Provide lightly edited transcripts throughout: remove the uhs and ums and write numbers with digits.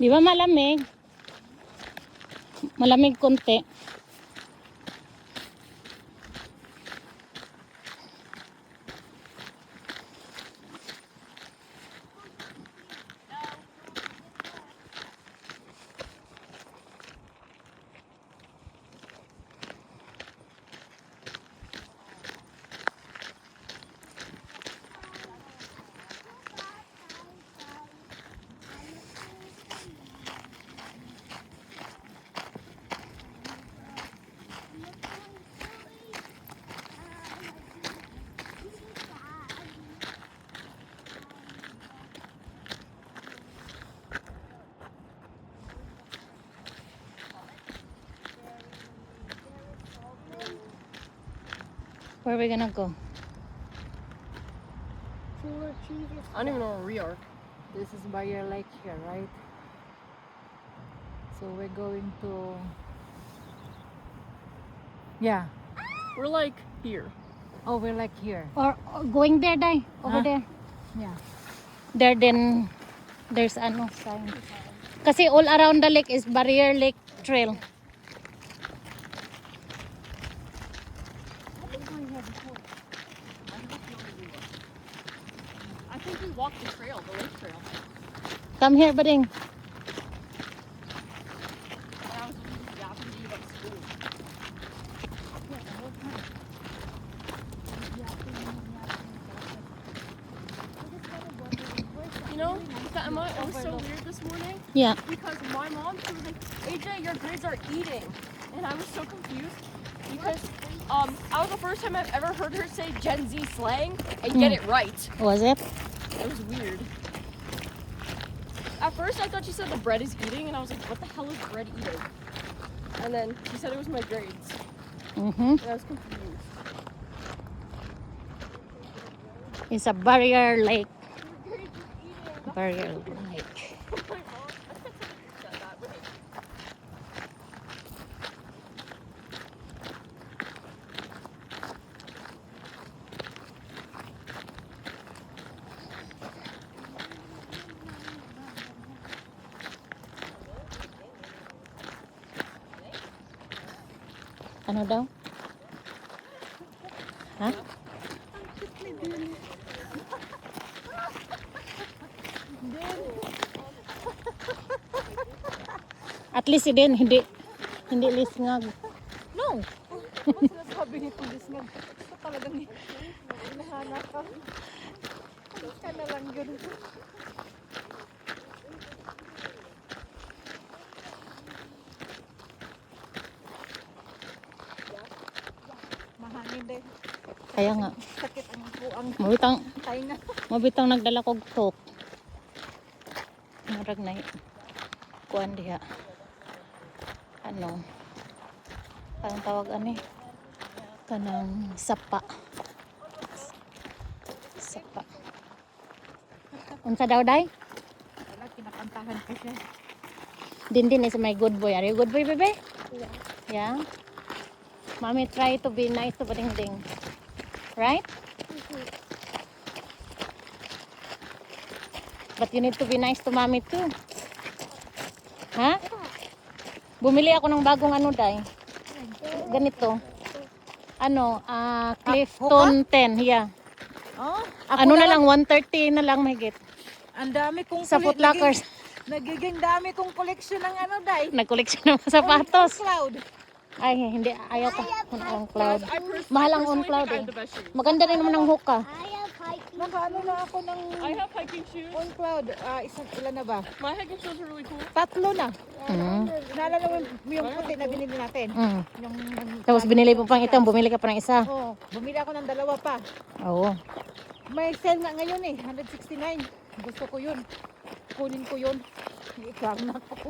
Di ba malamig? Malamig konti. Where are we gonna go? I don't even know where we are. This is Barrier Lake here, right? So we're going to... Yeah. We're like here. Oh, we're like here. Or going there, Day? Over Huh? there. Yeah. There then there's ano sign. Kasi all around the lake is Barrier Lake Trail. I think we walked the trail, the lake trail. Come here, Bading. When I was yapping to you about school. You know, Emma, it was so weird this morning Yeah. because my mom, she was like, AJ, your grades are eating. And I was so confused because I was the first time I've ever heard her say Gen Z slang and get it right. Was it? It was weird. At first I thought she said the bread is eating and I was like, what the hell is bread eating? And then she said it was my grades. Mm-hmm. And I was confused. It's a Barrier Lake. Barrier Lake. My mom, I think somebody said that, right? Ano daw? Ha? At least hindi lisngag. No! Ano sinasabi nito, Lisngag? Ito talagang hinahanap ka. Ka na lang yun. Mahangin din. Kaya nga, Sakit ang buang tainga. mabitang nagdala kog tok. Murag na kuan diha. Ano? Parang tawag ani? Kanang sapa. Sapa. Unsa daw day? Wala, kinakantahan ko siya. Din is my good boy. Are you good boy, bebe? Yeah. Mommy try to be nice to Bading. Right? But you need to be nice to mommy too. Ha? Bumili ako ng bagong ano, day. Ganito. Ano, Clifton 10. Yeah. Oh, Ano na lang, 130 na lang mahigit. ang dami kong Sa Foot Lockers. Nagiging dami kong collection ng ano, Day. Nag-collection ng sapatos. Cloud. Ay, hindi. Ayaw pa. On cloud. I personally Mahal ang on think cloud I eh. have the best shoes. Maganda rin naman ang hookah. Nakaano na ako ng I have hiking shoes. on cloud. Ilan na ba? My hiking shoes are really cool. 3 na. Mm. Naalala mo yung puti na binili natin? Mm. Yung, Tapos binili mo pang itong, bumili ka pa ng isa. Oo, bumili ako ng 2 pa. Oo. May sale nga ngayon eh, 169. Gusto ko yun. Kunin ko yun. I-cram na ako.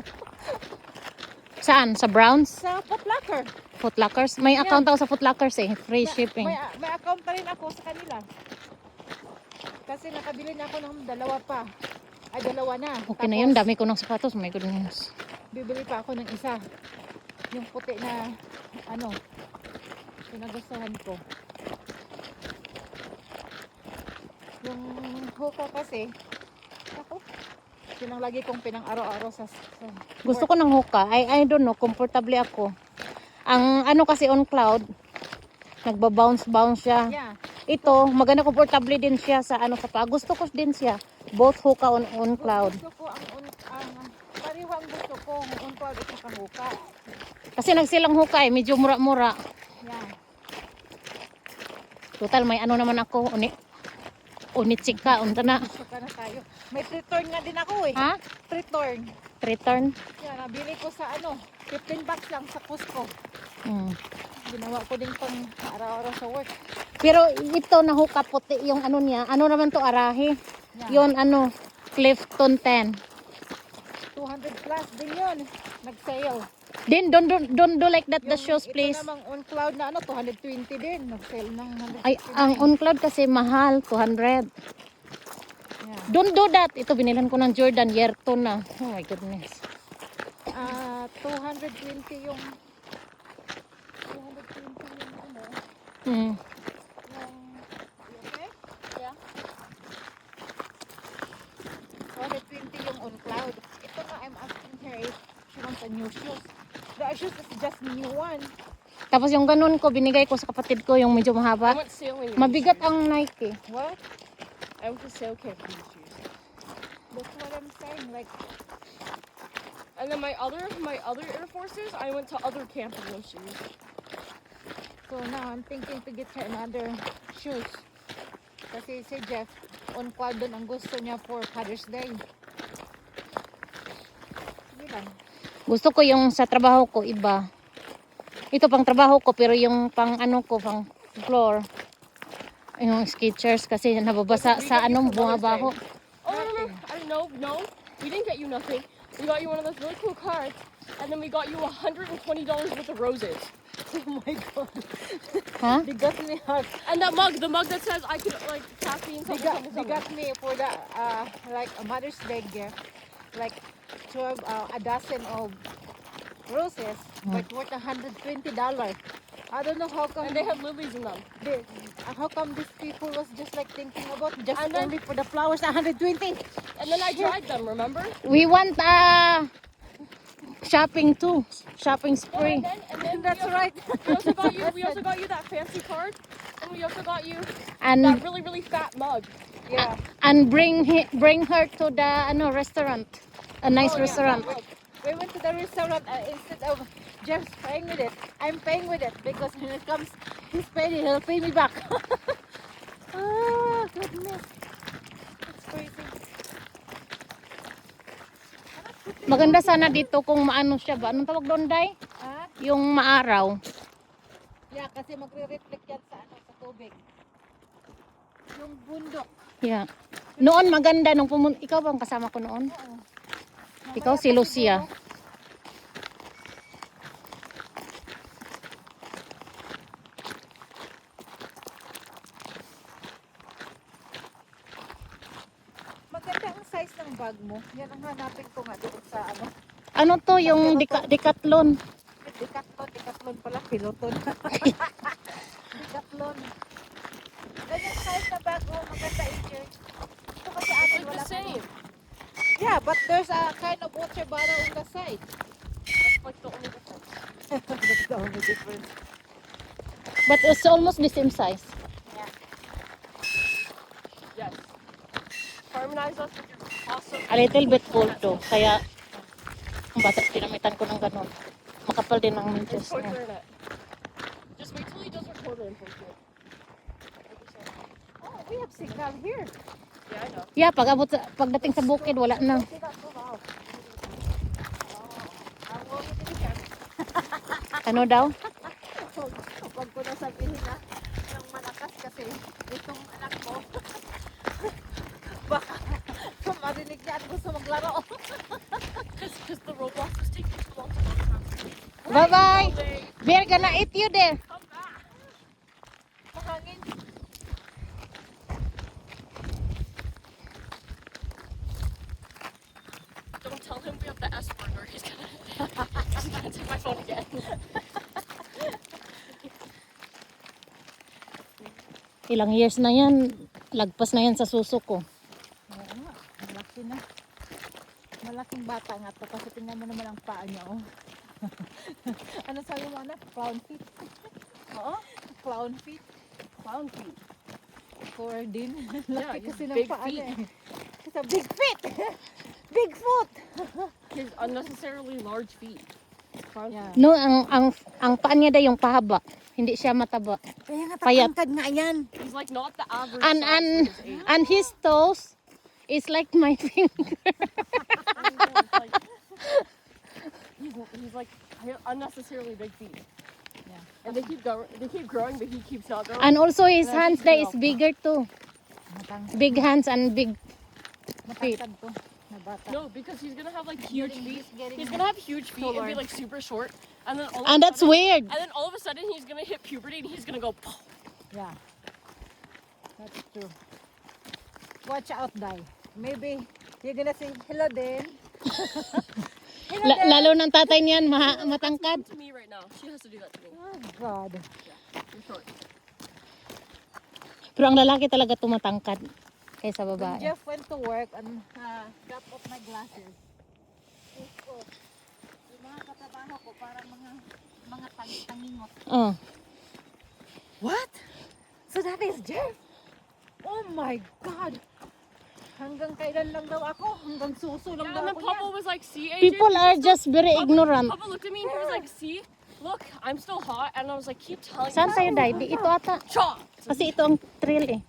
Saan? Sa Browns? Sa Foot Locker. Foot Lockers? May account ako sa Foot Lockers eh. Free shipping. May account na rin ako sa kanila. Kasi nakabili na ako ng 2 pa. Ay, 2 na. Okay na yun. Dami ko ng sapatos. My goodness. Bibili pa ako ng isa. Yung puti na, ano, pinagustuhan ko. Yung hookah kasi, ako, Yun ang lagi kong pinang-araw-araw sa Gusto ko ng hoka. I don't know, comfortable ako. Ang ano kasi on cloud, nagba-bounce siya. Yeah. Ito, maganda comfortable din siya sa ano sa paa. Gusto ko din siya. Both hoka on cloud. Gusto ko pariwang gusto ko on cloud at saka hoka. Kasi nagsilang hoka medyo mura-mura. Yeah. Total may ano naman ako, unitsika, unta na. Gusto ka na tayo. May return nga din ako eh. Ha? Return. Return. Yeah, nabili ko sa $15 lang sa Costco. Hmm. Ginawa ko din pang araw-araw sa work. Pero ito na hoka puti yung ano niya. Ano naman to arahe? Yeah. Yon ano, Clifton 10. 200 plus din yun. Nag-sale. Then don't do like that the shoes please. Ito namang on cloud na 220 din. Nag-sale ng 150. Ay, ang on cloud kasi mahal, 200. Yeah. Don't do that. Ito binilan ko ng Jordan, year 2 na. Oh my goodness. 220 yung Hmm. okay? Yeah. 220 yung on cloud. Ito nga, I'm asking her if she wants a new shoes. The shoes is just new one. Tapos yung ganun ko, binigay ko sa kapatid ko, yung medyo I mahaba. went sailing. Mabigat ang Nike. What? I went to sail camp in these shoes. That's what I'm saying. Like, And then my other Air Forces, I went to other camp in those shoes. so now I'm thinking to get her another shoes. Kasi si Jeff, on cloud dun ang gusto niya for Father's Day. Sige lang. Gusto ko yung sa trabaho ko, iba. Ito pang trabaho ko, pero yung pang ano ko, pang floor. Yung Skechers kasi nababasa sa anong bumabaho. Oh no, I don't know. No, we didn't get you nothing. We got you one of those really cool cards, and then we got you $120 worth of roses. Oh my God. Ha? They got me hard. And that the mug that says I could like caffeine. They got me for the like a Mother's Day gift, like 12 a dozen of roses, but worth $120. I don't know how come And they had lilies in them. how come these people was just like thinking about just And then- only for the flowers 120. And then I tried them. Remember? We want shopping too. Shopping spree. And then That's we right. also got you. We also got you that fancy card, and we also got you And that really fat mug. Yeah. and bring her to the ano restaurant. A nice Oh, yeah, restaurant. that mug. We went to the restaurant instead of just paying with it. I'm paying with it because when it comes his pay, he'll pay me back. Oh, goodness. That's crazy. Maganda sana dito kung maano siya ba. Anong tawag doon, Day? Ah? Yung maaraw. Yeah, kasi magre-reflect yan sa sa tubig. Yung bundok. Yeah. Noon maganda nung ikaw bang kasama ko noon? Oo. Ikaw si Lucia. Maganda ang size ng bag mo. Yan ang hanapin ko nga doon sa Ano to yung Decathlon? Decathlon pala, Piloton. Decathlon. Ganyan size na bag mo, maganda AJ. Ito kasi It's akin like wala the same. Yeah, but there's a kind of water bottle on the side. That's like the only difference. That's the only difference. But it's almost the same size. Yes. Harmonize us with your awesome. A little bit cold to. Kaya ang bata pinamitan ko ng ganun. Makapal din ang medyas Record niya. it. Just wait till he does recorder and post it. Oh, we have signal here. Yeah, I know. Yeah, pagdating sa bukid wala na. See that? Oh, wow. I'll go with it again. Ano daw? Huwag ko na sabihin na ng malakas kasi itong anak mo baka marinig niya at gusto maglaro. Because the Roblox was taking too long to load. Bye-bye. We're gonna eat you there. Come back. Mahangin. Don't tell him we have the S word or he's gonna take my phone again. Ilang years na yan. Lagpas na yan sa suso ko. Oo nga, malaki na. malaking bata nga to kasi tingnan mo naman ang paa niya, oh. Ano sabi mo, anak? Clown feet? Huh? Clown feet? Clown feet. Poor din. Yeah, Laki he's kasi ng big paa feet. niya eh. It's a big feet! Big foot! His unnecessarily large feet. Clown Yeah. feet. No, ang paa niya daw yung pahaba. Hindi siya mataba. Kaya nga Payat. tatangkad nga yan. He's like not the average And size and for his age. and his toes is like my finger. It's like, he's like unnecessarily big feet. Yeah. And they keep growing, but he keeps not growing. And also his Yeah, hands he's there is little. bigger too. Big hands and big. Matangkad to na bata. No, because he's gonna have like huge feet. getting He's gonna have huge feet and be taller. like super short, and then all of And a that's sudden, weird. and then all of a sudden he's gonna hit puberty and he's gonna go. "Pow." Yeah. That's true. Watch out, Dai. Maybe you're gonna say hello then. Lalo ng tatay niyan That's matangkad. to me right now. She has to do that to me. Oh God. You're short. Pero ang lalaki talaga tumatangkad kaysa When babae. Jeff went to work and drop off my glasses. Ko, yung mga katrabaho ko parang mga tangingot. Oh. What? So that is Jeff? Oh my God. Hanggang kailan lang daw ako? Hanggang suso lang Yeah, daw and then ako Papa niyan. was like, "See, AJ." People are just very ignorant. Papa looked at me and he was like, "See, look, I'm still hot," and I was like, "Keep telling Saan me." tayo dahil? Di ito ata. Chop. Kasi ito ang trail eh.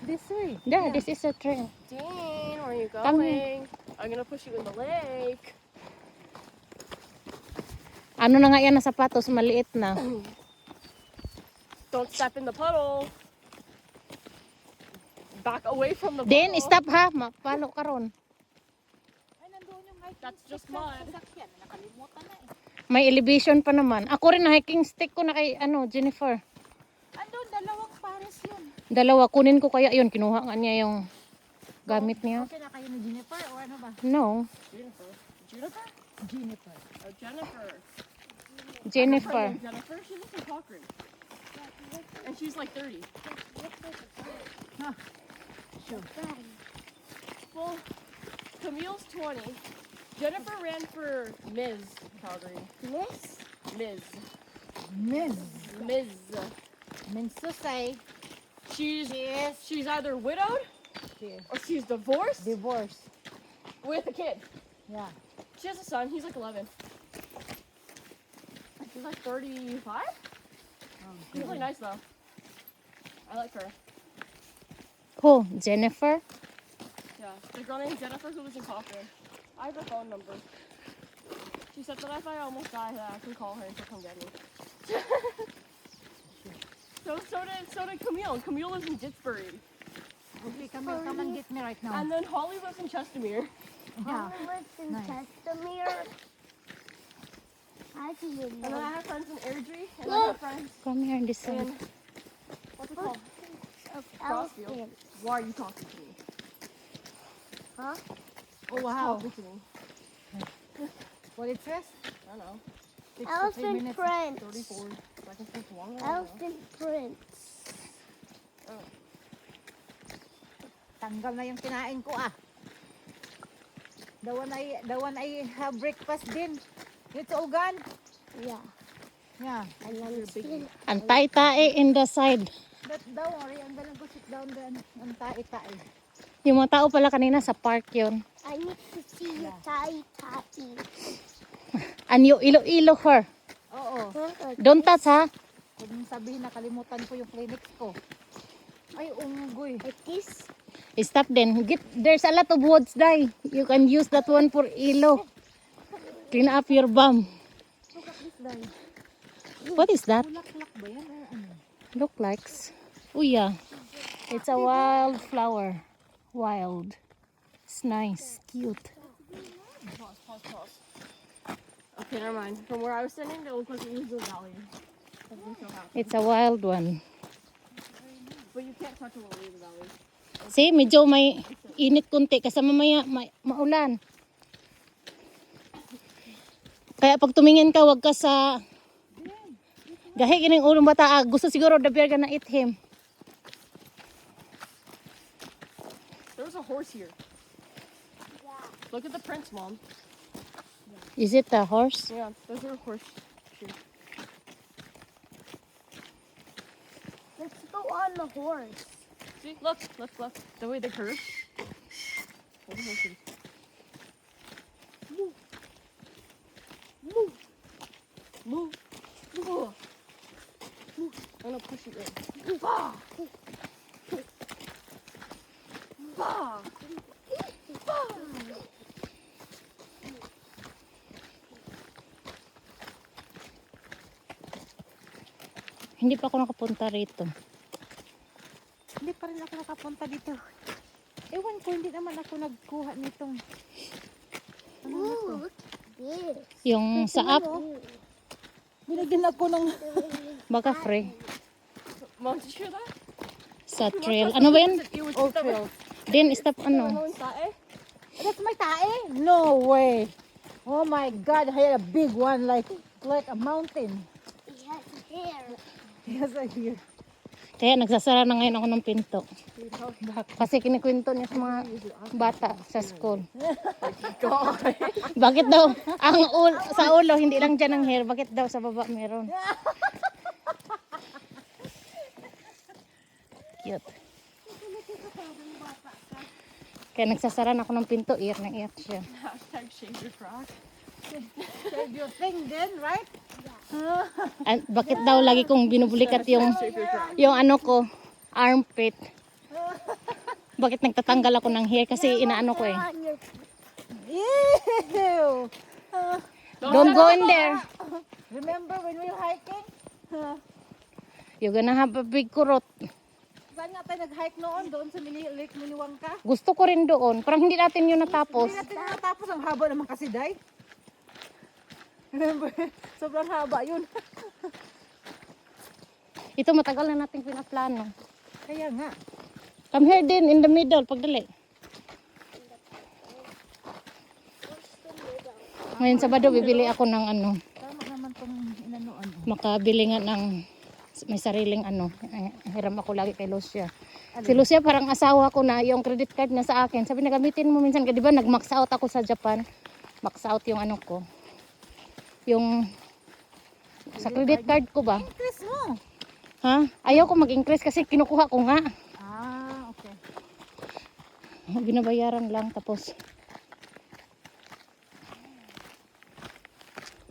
This way. There, this is a trail. Dean, where are you Come going? I'm gonna push you in the lake. Ano na nga yan na sapatos, maliit na. Don't step in the puddle. Back away from the Then, puddle. stop ha. Mapalo ka ron. Ay, nandoon yung hiking That's just stick sa mud. sasakyan. Nakalimutan na eh. May elevation pa naman. Ako rin na hiking stick ko na kay Jennifer. Andun, dalawang pares yun. Dalawa, kunin ko kaya yun. Kinuha nga niya yung gamit niya. Okay na kayo ni Jennifer o ano ba? No, Jennifer. Jennifer? Jennifer. Oh, Jennifer. Jennifer. Jennifer, she lives in Cochrane. And she's like 30. Sure. Well, Camille's 20. Jennifer ran for Ms. Calgary. Miss? Ms. Miss. Ms. Means to say, She's she is she's either widowed she is or she's divorced divorced. with a kid. Yeah. She has a son. He's like 11. He's like 35. He's really nice though. I like her. Who? Jennifer? Yeah, the girl named Jennifer who lives in Cochrane. I have her phone number. She said that if I almost die, that I can call her and she'll come get me. So did Camille. Camille lives in Ditsbury. Okay, come and get me right now. And then Holly lives in Chestermere. Yeah. Listen, Nice. Chestermere. I didn't And then I know. have friends in Airdrie. And I have friends Come here this side. in, what's it called? Of Crossfield. elephants. Why are you talking to me? Huh? Oh wow. Talking to me. What it says? I don't know. 63 Elephant minutes. prince. 34 seconds too long. I don't know. Elephant prince. Tanggal na yung kinain ko ah. The one I have breakfast din. It's Ogan. Yeah. Yeah. And then still. Ang tae-tae in the side. But don't worry, I'm gonna go sit down there and tae-tae. Yung mga tao pala kanina sa park yun. I need to see your tie. And you ilo-ilo her. Oo. Don't touch ha. Huwag mong sabihin nakalimutan ko yung Kleenex ko. Ay, unggoy. Like this. Stop then. There's a lot of woods there. You can use that one for ilo. Clean up your bum. Look at this guy. What is that? Bulaklak ba yan o ano? Look like. Oh yeah. It's a wild flower. Wild. It's nice. Cute. Pause. Okay, never mind. From where I was standing, it looked like it was a valley. That makes me so happy. It's a wild one. But you can't touch a lily in the valley. See, medyo may init kunti kasi mamaya maulan. Kaya pag tumingin ka, wag ka sa gahi kining ulong bata. Gusto siguro the bear gonna eat him. There was a horse here. Look at the prints, Mom. Is it a horse? Yeah, those are horse shoes. Let's go on the horse. See, look. The way they curve. Those are horses. Move. Move. Move. Move. Move. I'm gonna push it in. Bah. Bah. Bah. Hindi pa ako nakapunta rito. Hindi pa rin ako nakapunta dito. Ewan ko, hindi naman ako nagkuha nitong Ooh, look at this. Yung sa app, binigyan ako ng baka free. Mom, did you hear that? Sa trail. Ano ba yan? old trail. Din, stop ano. That's my tae? No way. Oh my God, I had a big one like a mountain. Yes, hair. Yes, I hear. Kaya nagsasara na ngayon ako ng pinto. Kasi kinikwento niya sa mga bata sa school. Bakit daw ang sa ulo hindi lang dyan ang hair, bakit daw sa baba meron? Cute. Kaya nagsasara na ako ng pinto, iyak na iyak siya. Hashtag shave your frock. Save your thing then, right? Bakit daw lagi kong binubulikat yung ano ko, armpit. Bakit nagtatanggal ako ng hair kasi inaano ko eh. On your Ew. Don't go in there. Remember when we were hiking? You're gonna have a big kurot. Saan nga tayo nag-hike noon? Doon sa Lake Miniwangka? Gusto ko rin doon. Parang hindi natin yun natapos. Hindi natin natapos, ang haba naman kasi, Day. Remember? Sobrang haba yun. Ito matagal na nating pinaplano. Kaya nga. Come here din, in the middle, pagdali. Ngayon Sabado, bibili ako ng ano, Tama naman itong inanoan. makabili nga ng may sariling ano. Hiram ako lagi kay Lucia. Si Lucia parang asawa ko na yung credit card na sa akin. Sabi na gamitin mo minsan, di ba nag-max out ako sa Japan. Max out yung ano ko. Yung sa credit card ko ba? Increase mo. Ha? Ayaw ko mag-increase kasi kinukuha ko nga. Ah, okay. Binabayaran lang tapos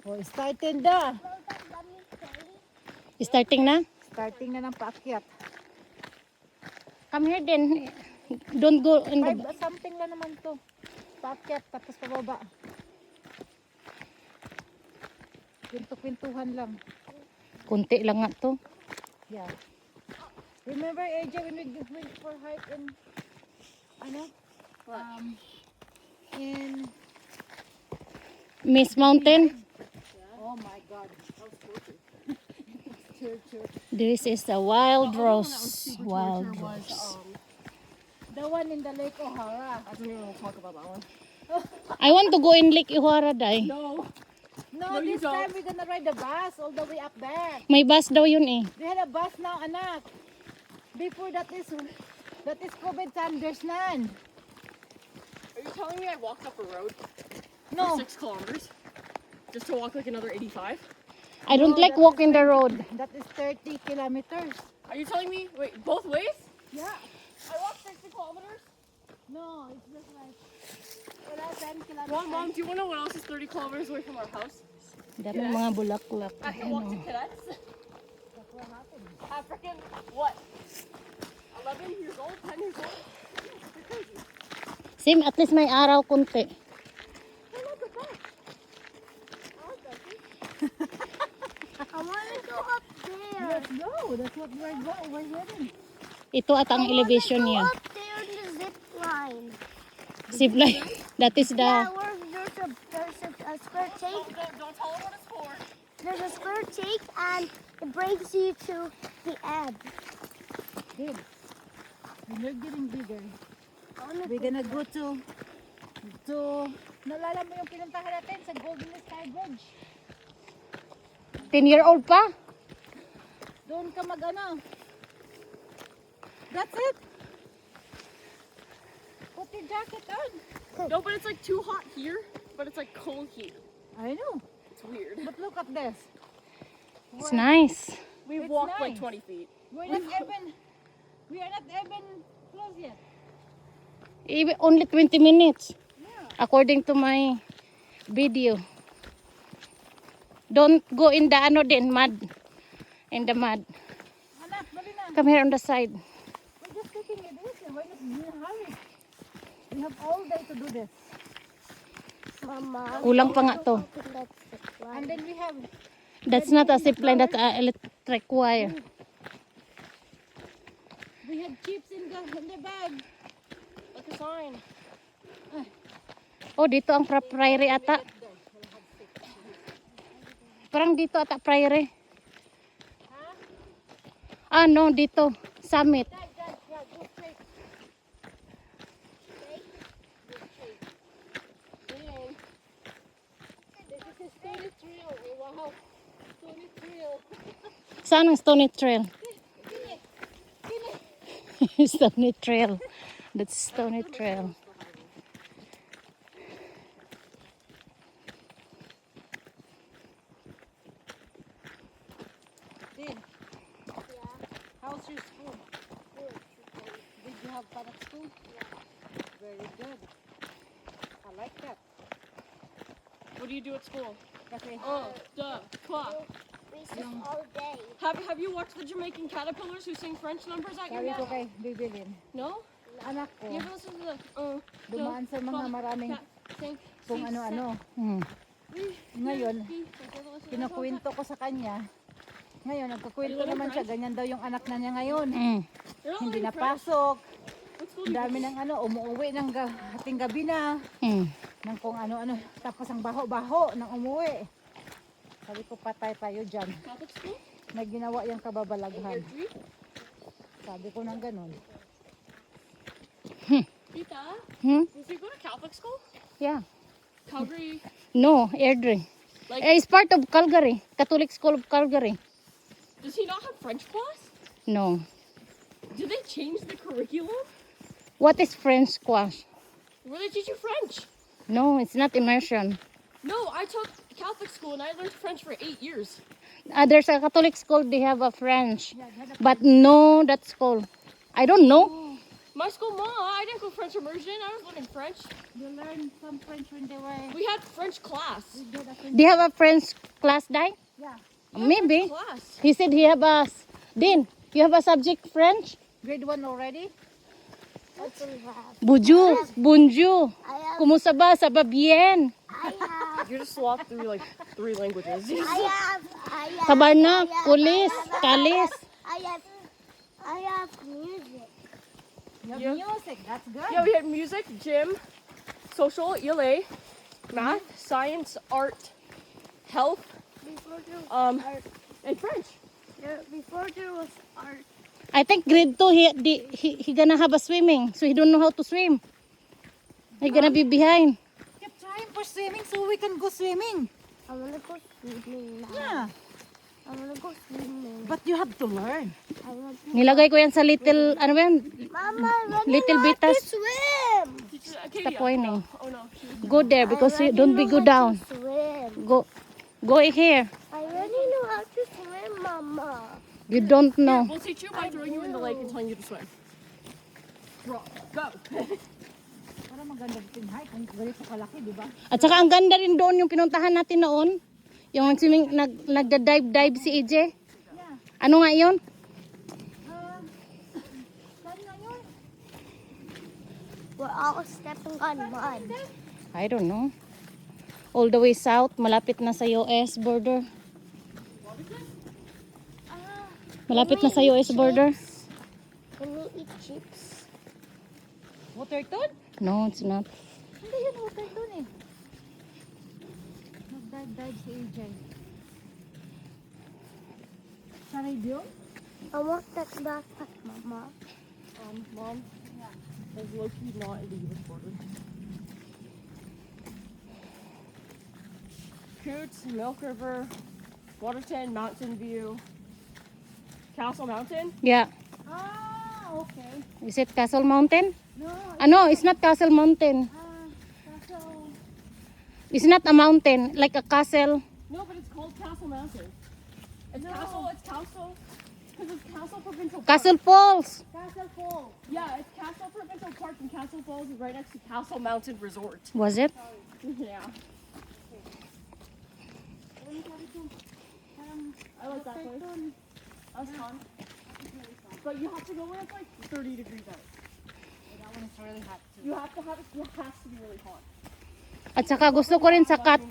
Oh, starting na. starting na. Starting na ng paakyat. Come here din. Don't go in the... Something lang naman to. Paakyat, tapos pababa. Pinto-pintuhan lang. Kunti lang nga to. Yeah. Remember, AJ, when we went for hike in, ano? In, Miss Mountain. oh my God. That was torture. Torture. This is the wild rose. Wild rose. The one in the Lake O'Hara. I don't even want to talk about that one. I want to go in Lake Ihara, Day. No. No, No, you this don't. time we're gonna ride the bus all the way up there. May bus daw yun eh. They had a bus now, anak. Before that is COVID time, there's none. Are you telling me I walked up a road No, for 6 kilometers just to walk like another 85? I don't like walking the road. that is 30 kilometers. Are you telling me, wait, both ways? Yeah. I walked 60 kilometers? No, it's just like wala 10 kilometers. Mom, do you want to know what else is 30 kilometers away from our house? Dami mga bulaklak. I can walk to cadets. African, what? 11 years old, 10 years old? You're crazy. Sim, at least may araw kunti. I want to go up there. Let's go. That's what we're heading. Ito at ang elevation niya. Up there in the zip line. Zipline. That is Yeah, the... where there's a square tank. Don't tell her what it's for. There's a square tank and it brings you to the end. Big. And we're getting bigger. I wanna We're gonna go to nalala mo yung pinuntahan natin sa Golden Sky Bridge. 10-year-old pa? Doon ka mag-ano. That's it. Put your jacket on. No, but it's like too hot here, but it's like cold here. I know. It's weird. But look at this. It's nice. We've It's walked like nice. 20 feet. We are not even close yet. Even only 20 minutes. According to my video. Don't go in the mud. In the mud. Anak, dali na. Come here on the side. We're just taking it easy. Why not in a hurry? We have all day to do this. Mama. Kulang pa nga to. That's the plan. And then we have That's not a zip line, that's a electric wire. chips in the bag. Like a sign. Oh, dito ang prairie ata. Parang dito ata prairie. Ah, no, dito. Summit. Saan ang Stony Trail? Stony Trail. That's Stony Trail. Din, how's your school? Did you have fun at school? Very good. I like that. What do you do at school? Kasi Oh, duh. Clock. Recess all day. Have you watched the Jamaican Caterpillars who sing French numbers at your sabi ko nest? kay Bibilin, No? anak ko, You ever listen to the dumaan sa mga maraming kung ano-ano. Ngayon, kinukwento ko sa kanya. Ngayon, nagkukwento naman siya. Ganyan daw yung anak na niya ngayon. Hindi napasok. Ang dami ng umuwi ng hating gabi na. Ng kung ano-ano. Tapos ang baho-baho ng umuwi. Sabi ko, patay tayo dyan. Catholic school? Na ginawa yung kababalaghan. Airdrie? Sabi ko ng ganun. Tita? Hmm? Does he go to Catholic school? Yeah. Calgary? No, Airdrie. Like, It's part of Calgary. Catholic School of Calgary. does he not have French class? No. Did they change the curriculum? What is French squash? Where they teach you French? No, it's not immersion. No, I took Catholic school and I learned French for 8 years. There's a Catholic school, they have a French. But no, that school. I don't know. My school, Ma, I didn't go French immersion. I was learning French. You learned some French when they were... We had French class. They have a French class, Dai? Yeah. Maybe. Class. He said he have a... Din, you have a subject French? Grade 1 already? What do we have? Bonjour. I have. Kumusta ba? Sa bien? I have. You just swapped through like 3 languages. I have. Kabarna, kulis, kalis. I have music. You have Yeah. music. That's good. Yeah, we had music, gym, social, ELA, math, science, art, health, Before there was art. and French. Before there was art. I think grade 2, he gonna have a swimming. So he don't know how to swim. He gonna be behind. Keep trying for swimming so we can go swimming. I wanna go swimming now. Yeah. I wanna go swimming. But you have to learn. I want to. Nilagay ko yan sa little, ano ba yan? Mama, I wanna Little learn bitas. to swim. Teacher Stop Acadia. whining. Oh no. She was Go there because you don't be go down. Swim. Go here. I already know how to swim, Mama. You don't know. We'll teach you by throwing you in the lake and telling you to swim. Go. Para maganda tinghay kung ganito kalaki, di ba? At saka ang ganda rin doon yung pinuntahan natin noon. Yung swimming, nagda-dive si EJ. Ano nga yun? Saan na yun? We're all stepping on mud. I don't know. All the way south, malapit na sa US border. Malapit na sa US border. Can we eat chips? Waterton? No, it's not. Hindi yun waterton eh. Nag-dive si AJ. Sa radio? I want that backpack, Mama. Mom. There's low-key not in the US border. Coots, Milk River, Waterton, Mountain View, Castle Mountain. Yeah. Ah, okay. Is it Castle Mountain? No, Ano, it's not Castle Mountain. castle. It's not a mountain, like a castle. No, but it's called Castle Mountain. It's Castle. It's Castle. Because it's Castle Provincial Park. Castle Falls. Castle Falls. Yeah, it's Castle Provincial Park, and Castle Falls is right next to Castle Mountain Resort. Was it? Yeah. I like that place. That's fun. But you have to go when it's like 30 degrees out. That one is really hot too. You have to have it. It has to be really hot. At saka gusto ko rin sa Cat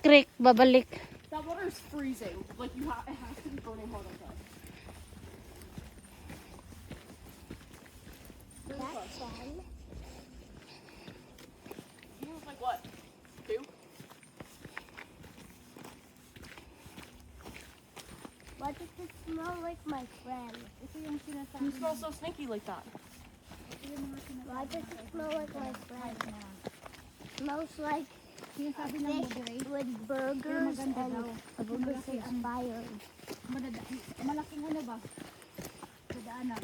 Creek babalik. That water is freezing. Like you have. It has to be burning hot outside. That's fun. You was like what? 2? Why does it smell like my friend? You smell so stinky like that. Why does it smell like my friend? Smells like fish with burgers and fire. Malaking ano ba? Dadaanan.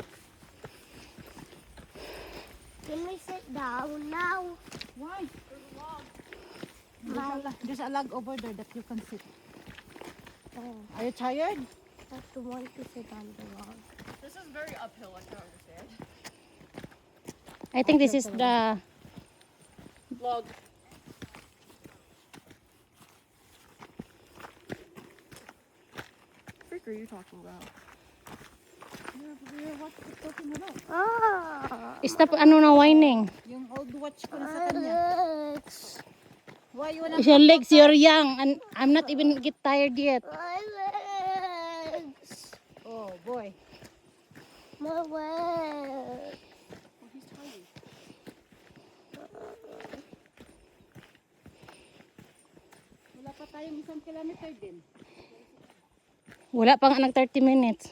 Can we sit down now? Why? My, There's a log over there that you can sit. oh, Are you tired? I don't want to sit on the log. This is very uphill. I can't understand. I think this is the Log. What are you talking about? What are you talking about? Ah, stop ano na whining. Yung old watch ko na sa my kanya. legs. Why you wanna Your legs, you're young and I'm not even get tired yet. My legs. Oh boy. My legs. Oh, he's tiny. Wala pa tayong 1 kilometer din. Wala pa nga nag 30 minutes.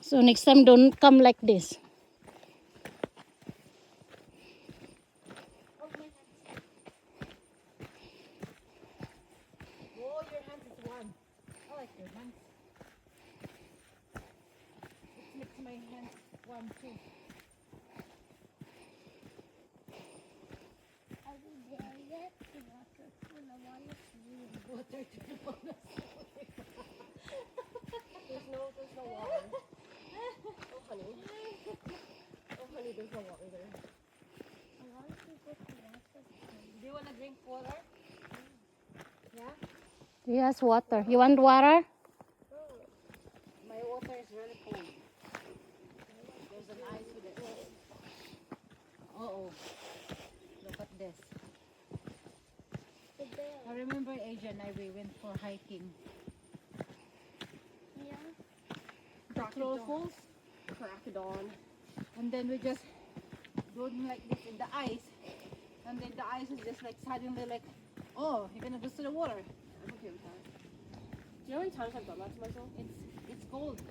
So next time don't come like this. Oh, your hands is warm. I like your hands. It makes my hands warm too. Are we there yet? The water full of water. Water to the bonus. There's no water. Oh, honey. Oh, honey, there's no water there. I want to go to water. Do you wanna drink water? Yeah? Yes, water. You want water? My water is really cold. There's an ice with it. Uh-oh. Look at this. The bear. I remember Adrian and we went for hiking. Yeah. Troll Falls. Crocodon. And then we just going like this in the ice. And then the ice is just like suddenly like, oh, you're gonna go to the water. I'm okay with that. Do you know how many times I've done that to myself? It's cold.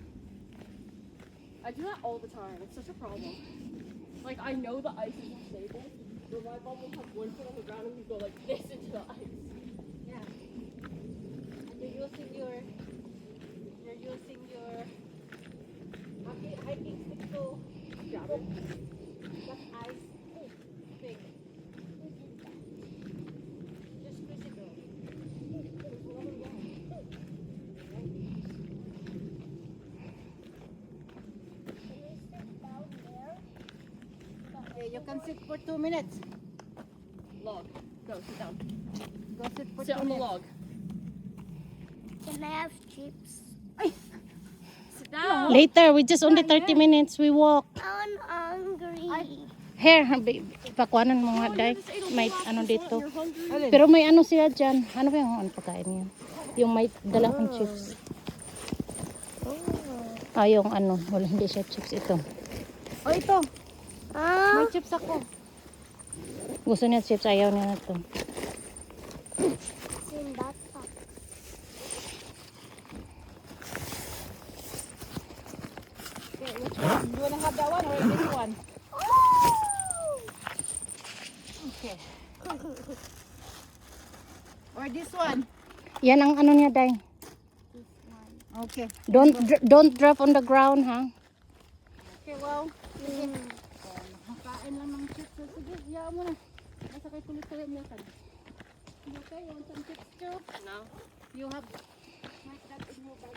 I do that all the time. It's such a problem. Like, I know the ice isn't stable, but my mom will have one foot on the ground and we go like this into the ice. Yeah. And you're using your hiking stick to grab it. That ice thing. Just squeeze it down. There's water down. Can we sit down there? Okay, you can sit for 2 minutes. Log. Go, sit down. Go sit for Sit 2 on the minutes. log. Can I have chips? Sit down. Later, we just only 30 minutes. We walk. I'm hungry. Here, ipakuanan mo nga, Day. May ano dito. You're hungry. Alin? Pero may ano siya dyan. Ano ba yung pagkain niya? Yung may dala kong chips. Ah, yung ano. Wala, hindi siya chips ito. Oh, ito. Ah, May chips ako. Gusto niya chips, ayaw niya na ito. it's in that box. Okay, which one? You wanna have that one or this one? Okay. Or this one? Yan ang ano niya, Day. Okay. Don't drop on the ground, ha? Okay, Wow. Sige. Makain lang ng chips. So, sige, iyaan mo na. Basta kayo tuloy-tuloy niya ka. Okay, you want some chips too? No. You have like that in your bag.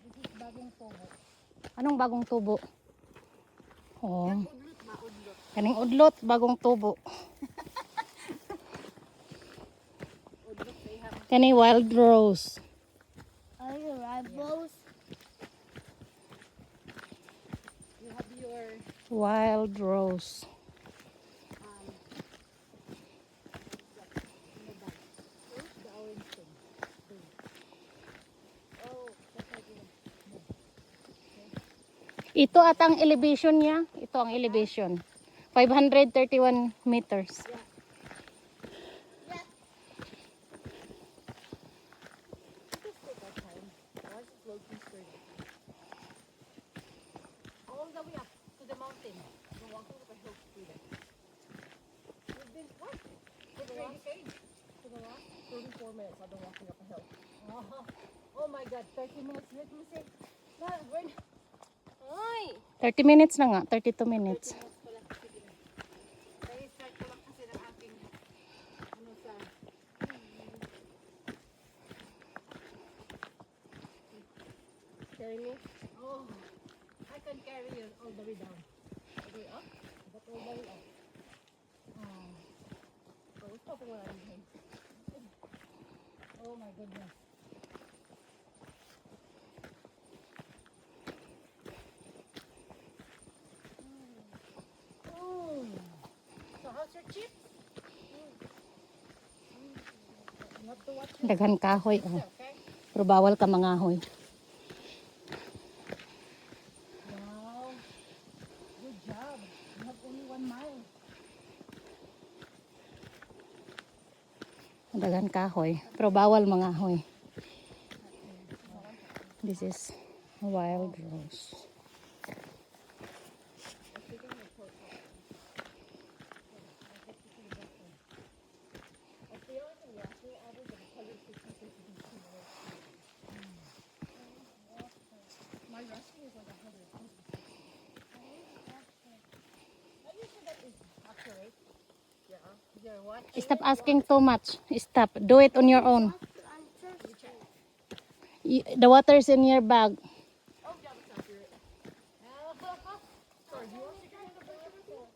This is bagong tubo. Anong bagong tubo? Oh. Udlot ba? Udlot. Kaning udlot, bagong tubo. Udlot they have. Kani wild rose. Are you rivals? You have your Wild rose. the orange thing. Oh, that's like Ito at ang elevation niya. Ito ang elevation. 531 meters. all the way up to the mountain. We're walking up a hill to do that. You've been what? For the last 34 minutes, I've been walking up a hill. Oh my God, 30 minutes. Let me see. Ah, when? Hi. 30 minutes na nga. 32 minutes. Kaya start ko lang kasi ng aking ano sa Carry me. oh, I can carry you all the way down. All the way up. But all the way up. Oh, Oh, what's popping when I'm in? oh my goodness. Oh. So how's your chip? You have to watch your Daghan kahoy. Oh. okay? Pero bawal ka mangahoy. Wow. Good job. You have only 1 mile. Daghan kahoy. Pero bawal mangahoy. This is wild rose. My rescue is like 100. Accurate. Yeah. You're what? Stop asking too much. Stop. Do it on your own. The water is in your bag. Oh, yeah, that's accurate. Sorry, do you want to get in the bathroom?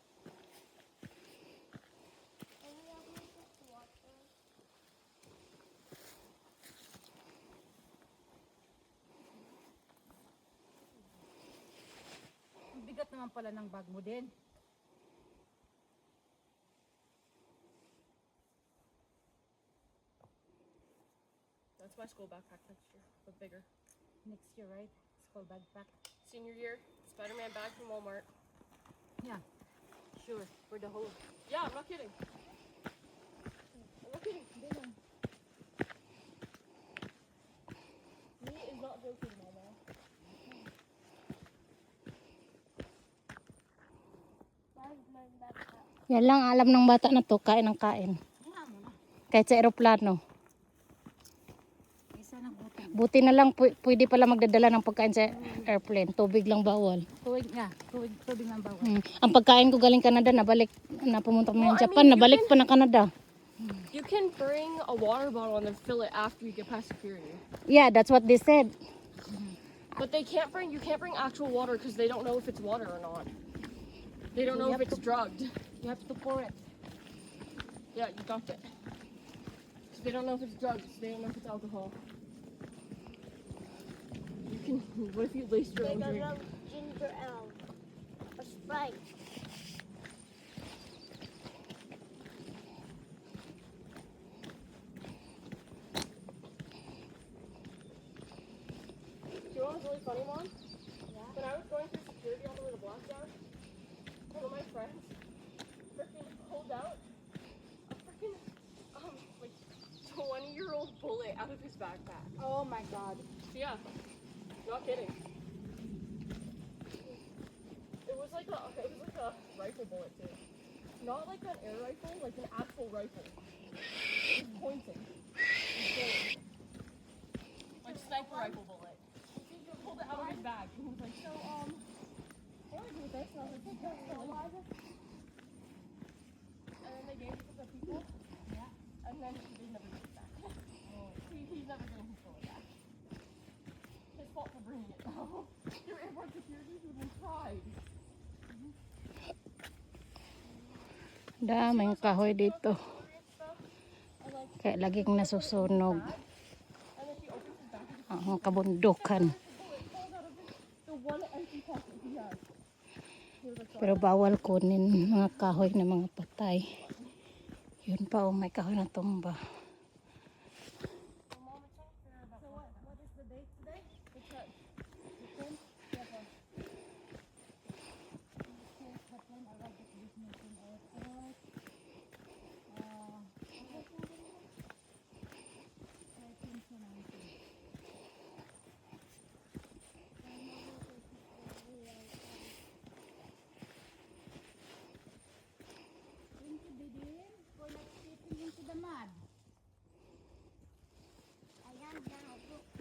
Ang bigat naman pala ng bag mo din. That's my school backpack next year, but bigger. Next year, right? School backpack. Senior year, Spider-Man bag from Walmart. Yeah. Sure. For the whole. Yeah, I'm not kidding. I'm not kidding. Me is not joking, Mama. Yan lang alam ng bata na to. Kain ng kain. Kahit sa aeroplano. Isa ng buti. Buti na lang pwede pala magdadala ng pagkain sa airplane. Tubig lang bawal. Tubig nga. Tubig ng bawal. Ang pagkain ko galing Canada, na pumunta kami Well, ng I Japan, mean, you nabalik pa ng Canada. You can bring a water bottle and then fill it after you get past security. Yeah, that's what they said. But you can't bring actual water because they don't know if it's water or not. They don't know if it's drugged. You have to pour it. Yeah, you dumped it. So they don't know if it's drugs. They don't know if it's alcohol. You can. What if you laced your own Like a drink? little ginger ale. A Sprite. Do you know what's really funny, Mom? Yeah. When I was going through security all the way to Blackdown, one of my friends freaking pulled out a freaking like 20-year-old bullet out of his backpack. Oh my God. Yeah, not kidding. It was was like a rifle bullet too. Not like an air rifle, like an actual rifle. It was pointing. It was going. Like sniper rifle bullet. He pulled it out of his bag and he was like, so what do I do with this? And I was like, take it. And then they gave it to the people. Yeah. And then they never gave it back. He's never getting his bullet back. His fault for bringing it though. Your airport security even tried. Daming kahoy dito. Kaya laging nasusunog ang kabundukan. The one empty pocket he has. Pero bawal kunin mga kahoy na mga patay. Yun pa, oh, may kahoy na tumba. So what is the date today? The 10th. The 10th?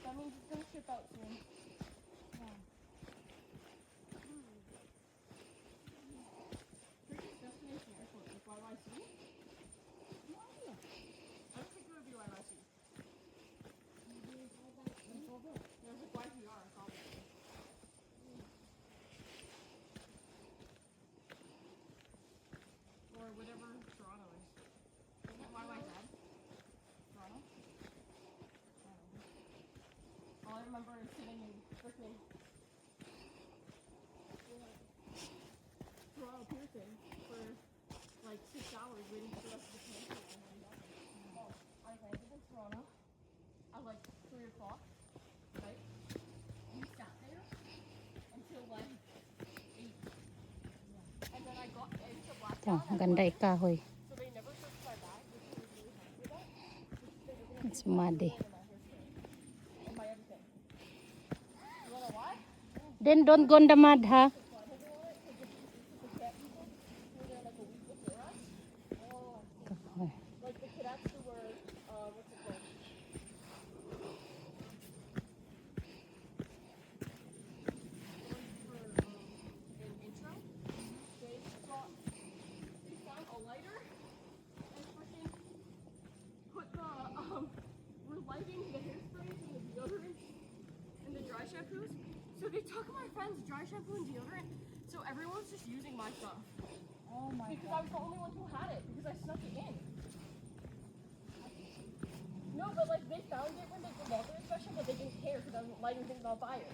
That means it's gonna ship out soon. Previous destination airport, like YYC? No idea. I don't think it would be YYC. There's like YPR, probably. Or whatever Toronto is. Isn't it YYZ? Toronto? All I remember is sitting in freaking Toronto Pearson for like 6 hours waiting for the rest of the plane to land. Oh, I landed in Toronto at like 3 o'clock, right? We sat there until like 8. And then I got into Oh, Blacktown. ganda kahoy. So they never searched my bag, which I was really happy about. It's muddy. And my everything. You wanna know why? Then don't go in the mud, ha? Kahoy. Like the cadets who were, what's it called? In intro, they found a lighter and freaking put the, were lighting the hairsprays and the deodorant and the dry shampoos. So they took my friend's dry shampoo and deodorant, so everyone's just using my stuff. Oh my because I was the only one who had it, because I snuck it in. No, but like they found it when they did water inspection, but they didn't care because I was lighting things on fire.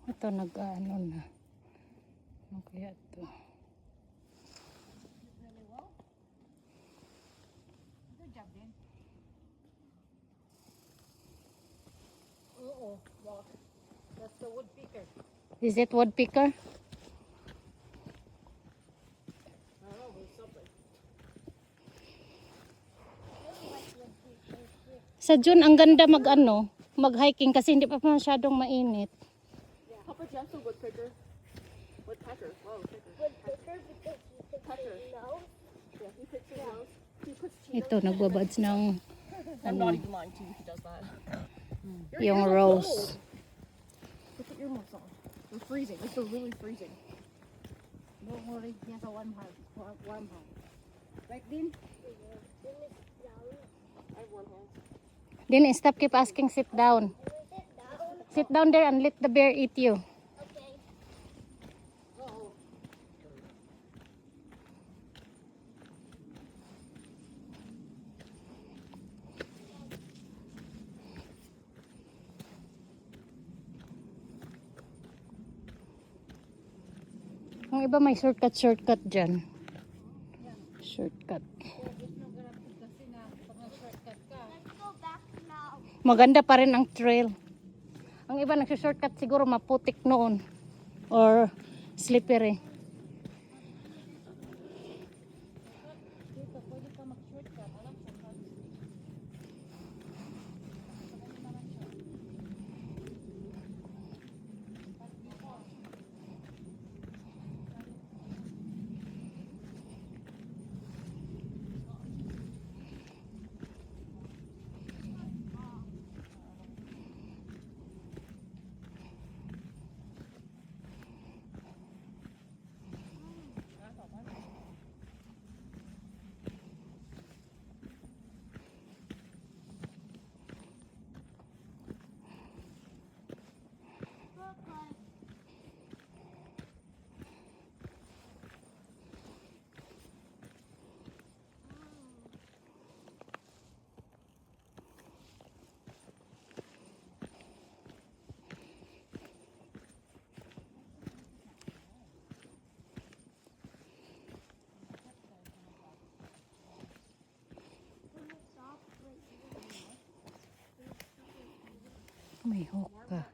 Ito nag-ano na. Ano kaya ito? Good job, din. Rock. That's the wood picker. Is it woodpecker? I don't know, but it's something. Sa June, ang ganda mag-ano, mag-hiking kasi hindi pa masyadong mainit. Papa Jeff's a woodpecker. Woodpecker. Whoa, picker. Woodpecker because you pick Pecker. your nose. Yeah, he picks his nose. He puts Ito, nagbabads ng I'm not even lying to you, he does that. yung rose. Put your earmuffs on. We're freezing. Like, they're really freezing. Don't worry, he has a warm heart. Warm heart. Right, Din? I have one hand. Then stop, keep asking, sit down. Sit down there and let the bear eat you. Okay. Ang iba may shortcut dyan. Shortcut. Kasi na pag shortcut ka. Let's go back now. Maganda pa rin ang trail. Ang iba nagsa-shortcut siguro maputik noon. Or slippery. Dito, pwede ka mag-shortcut. Alam sa May hook ka.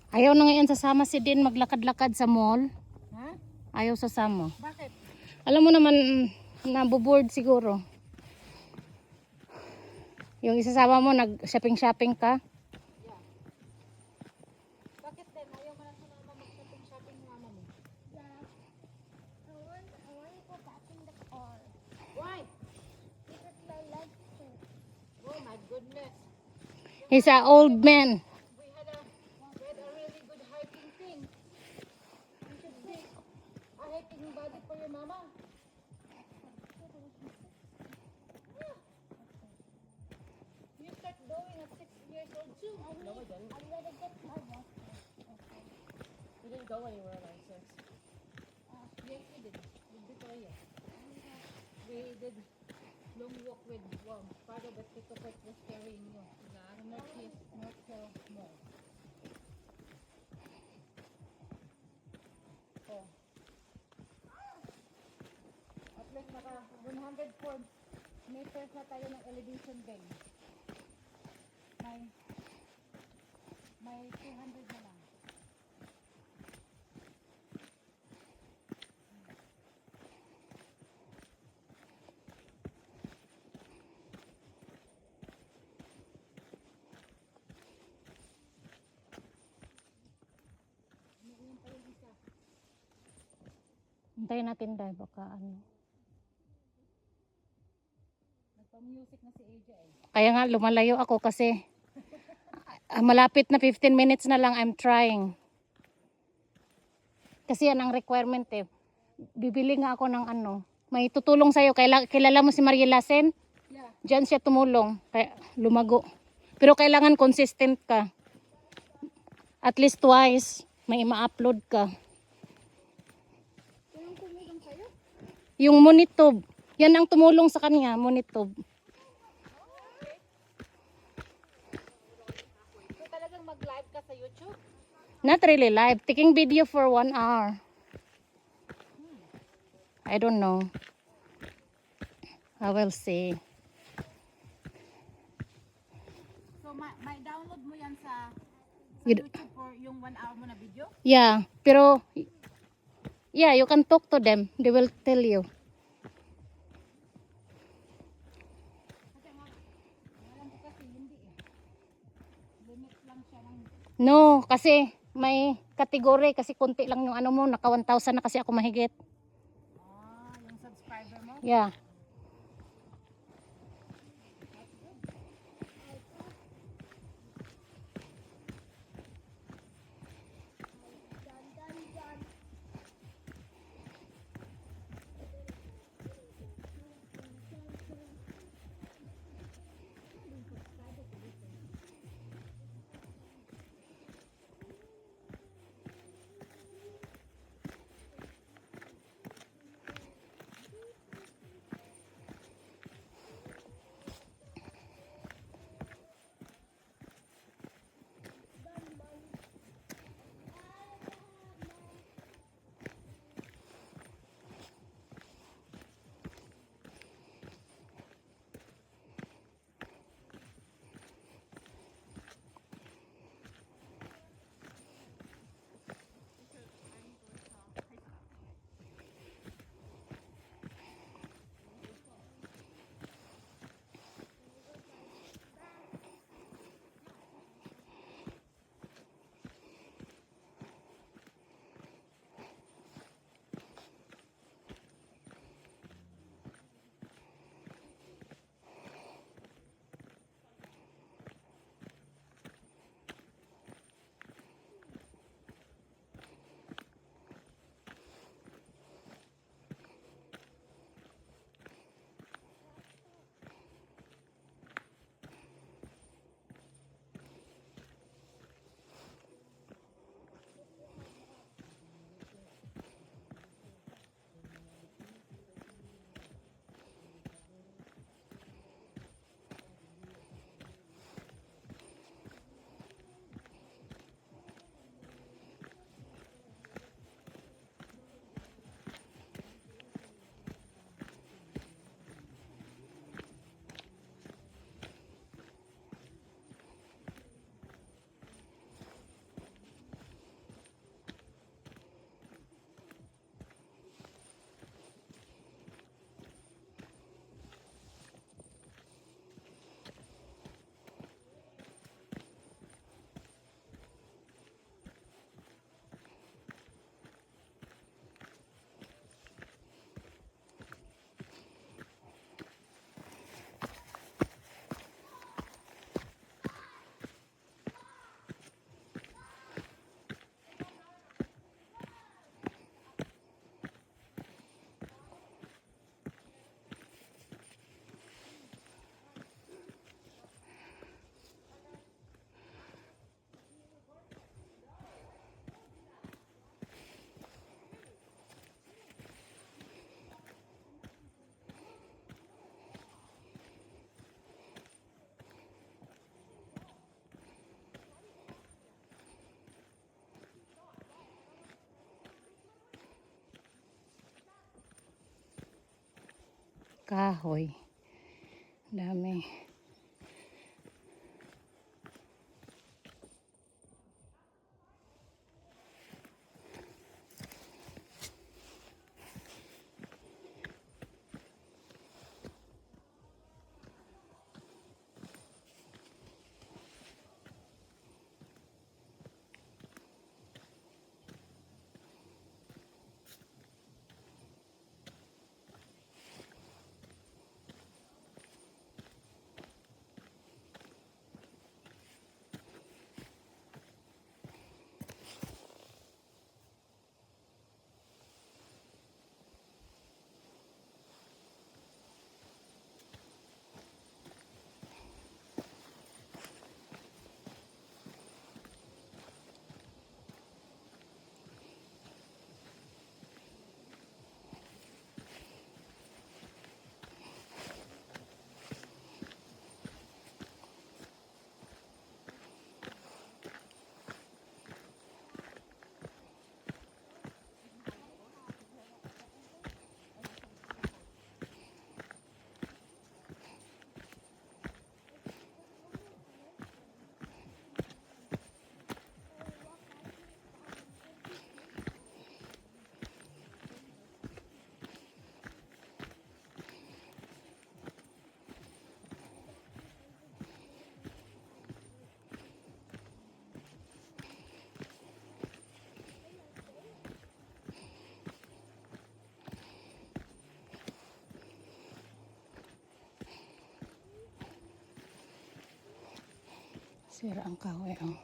Ayaw na ngayon sasama si Din maglakad-lakad sa mall. Ha? Ayaw sasama. Bakit? Alam mo naman, naboboard siguro. Yung isasama mo, nag-shopping-shopping ka. Bakit din? Ayaw mo na sumama mag-shopping ng mama mo. Yeah. I want to go back in the car. Why? Because my legs hurt. Oh my goodness. He's an old man. We had a really good hiking thing. You should take a hiking body for your mama. Yeah. You start going at 6 years old too. I'm gonna get my walker. We didn't go anywhere at like 6. Yes, we did. With Victoria. We did long walk with father, but Tito Pet was carrying you. North Hill Mall. Oh. At least naka 104 meters na tayo ng elevation gain. May 200 na lang. Hintayin natin dahil baka ano. Nagpa-music na si AJ eh. Kaya nga lumalayo ako kasi malapit na 15 minutes na lang, I'm trying. Kasi yan ang requirement eh. Bibili nga ako ng ano. May tutulong sa'yo. Kilala mo si Maria Lasen? Yeah. Diyan siya tumulong. Kaya lumago. Pero kailangan consistent ka. At least twice may ma-upload ka. Sinong tumulong sa'yo? Yung Monitob. Yan ang tumulong sa kanya, Monitob. So talagang mag-live ka sa YouTube? Not really live. Taking video for 1 hour. I don't know. I will see. So may download mo yan sa You- YouTube for yung 1 hour mo na video? Yeah, pero yeah, you can talk to them. They will tell you. Kasi alam ko kasi No, kasi may kategory kasi konti lang yung ano mo, naka 1,000 na kasi ako mahigit. Yung subscriber mo. Yeah. Kahoy. Dami. Sira ang kahoy. Oh.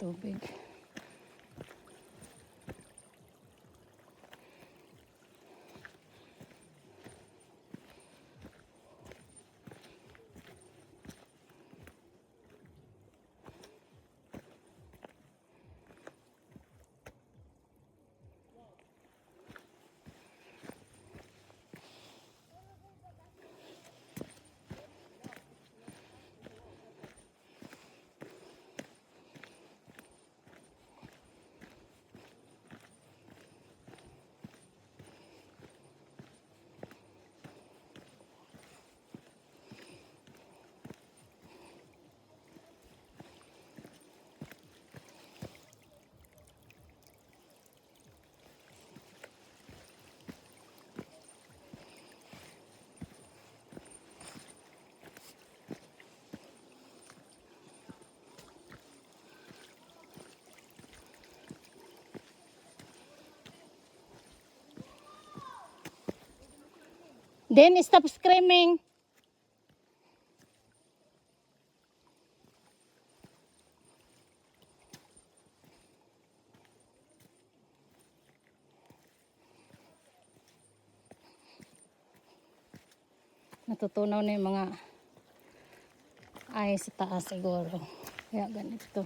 Tubig. Then stop screaming. Natutunaw na yung mga ay sa taas siguro. Kaya ganito.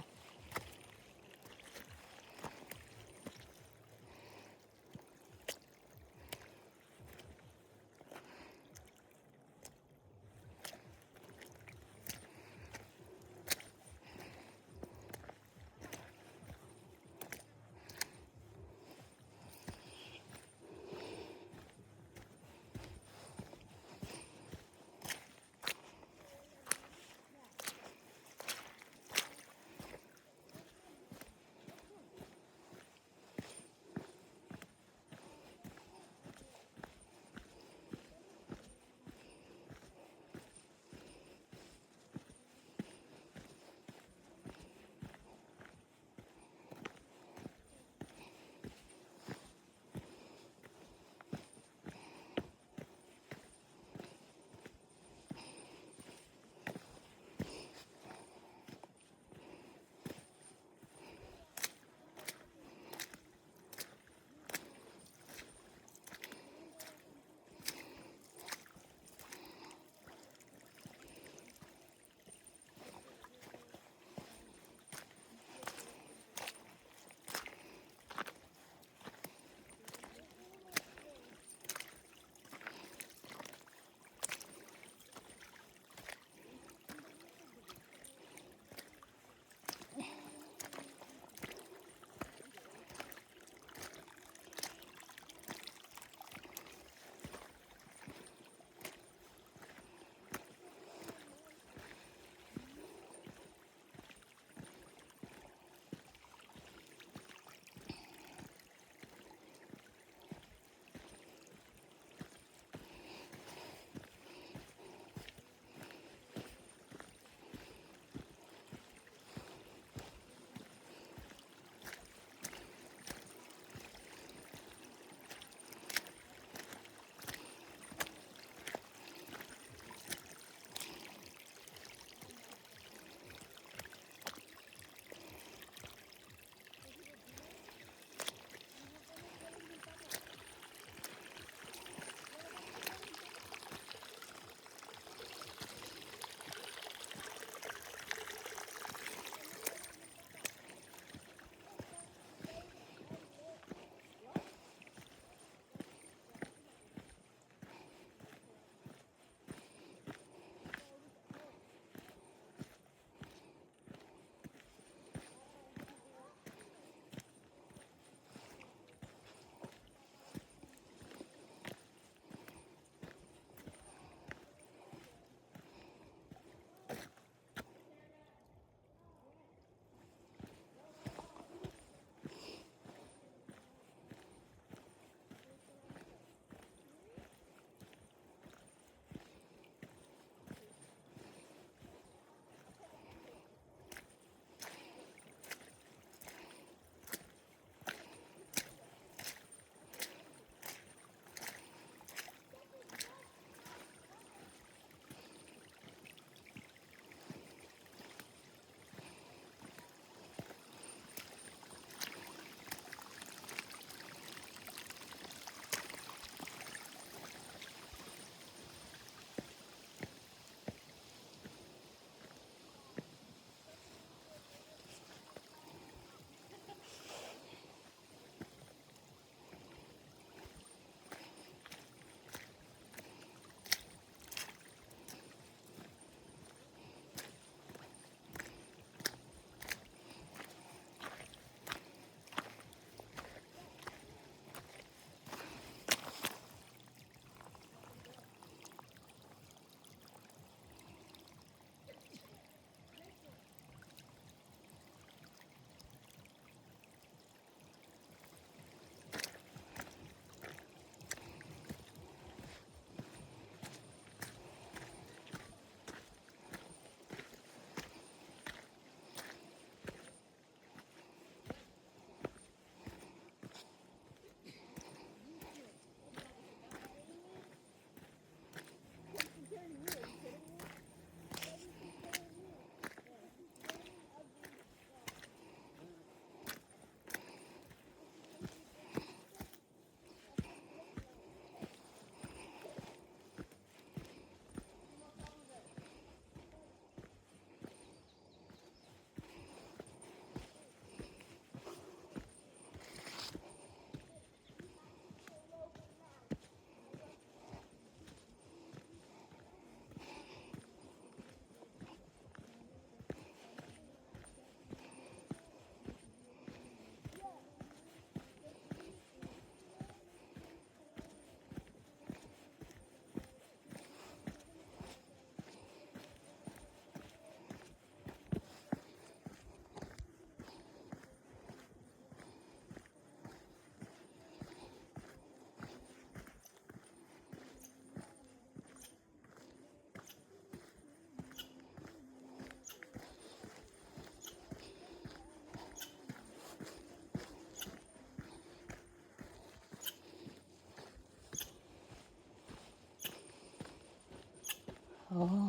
Oh.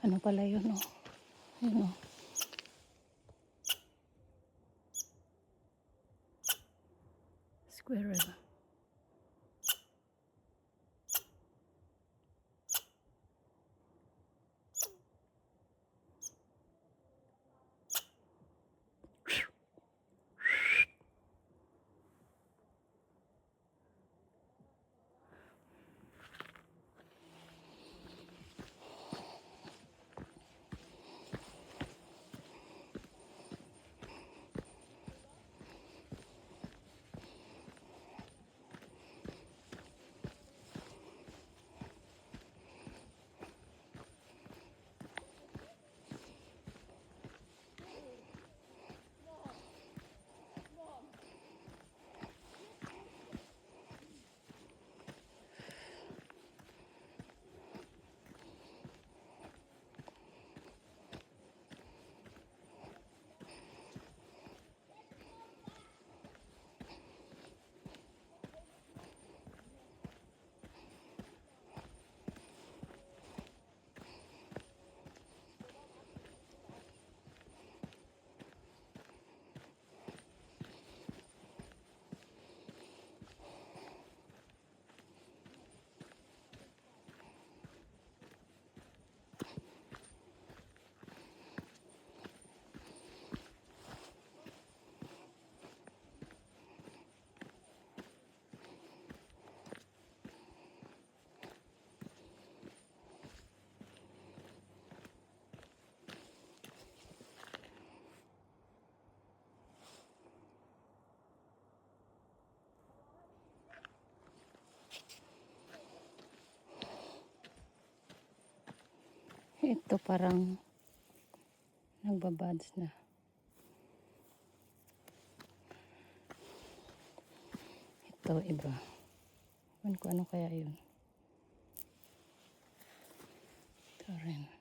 Ano pala yun, oh. Yun, oh. Squirrel. Ito parang nagbabads na. Ito iba. Ano ko ano kaya yun? Ito rin.